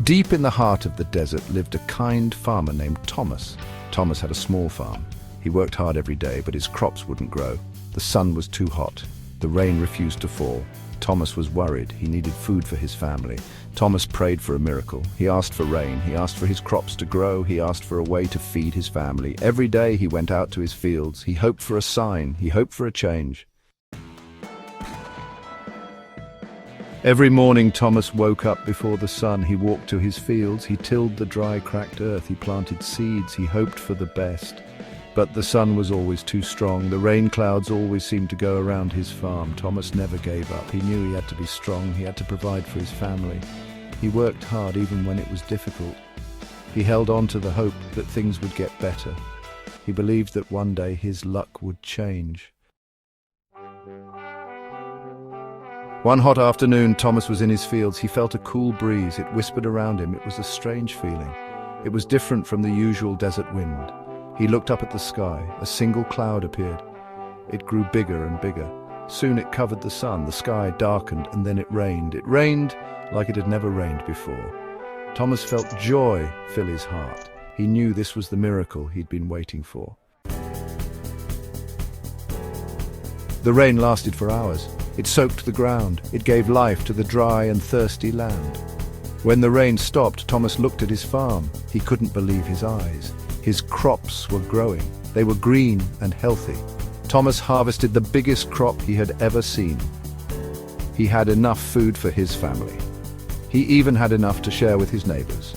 Deep in the heart of the desert lived a kind farmer named Thomas. Thomas had a small farm. He worked hard every day, but his crops wouldn't grow. The sun was too hot. The rain refused to fall. Thomas was worried. He needed food for his family. Thomas prayed for a miracle. He asked for rain. He asked for his crops to grow. He asked for a way to feed his family. Every day he went out to his fields. He hoped for a sign. He hoped for a change. Every morning Thomas woke up before the sun. He walked to his fields. He tilled the dry, cracked earth. He planted seeds. He hoped for the best. But the sun was always too strong. The rain clouds always seemed to go around his farm. Thomas never gave up. He knew he had to be strong. He had to provide for his family. He worked hard even when it was difficult. He held on to the hope that things would get better. He believed that one day his luck would change. One hot afternoon, Thomas was in his fields. He felt a cool breeze. It whispered around him. It was a strange feeling. It was different from the usual desert wind. He looked up at the sky. A single cloud appeared. It grew bigger and bigger. Soon it covered the sun. The sky darkened, and then it rained. It rained like it had never rained before. Thomas felt joy fill his heart. He knew this was the miracle he'd been waiting for. The rain lasted for hours. It soaked the ground. It gave life to the dry and thirsty land. When the rain stopped, Thomas looked at his farm. He couldn't believe his eyes. His crops were growing. They were green and healthy. Thomas harvested the biggest crop he had ever seen. He had enough food for his family. He even had enough to share with his neighbors.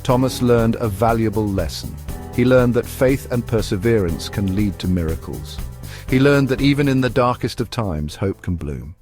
Thomas learned a valuable lesson. He learned that faith and perseverance can lead to miracles. He learned that even in the darkest of times, hope can bloom.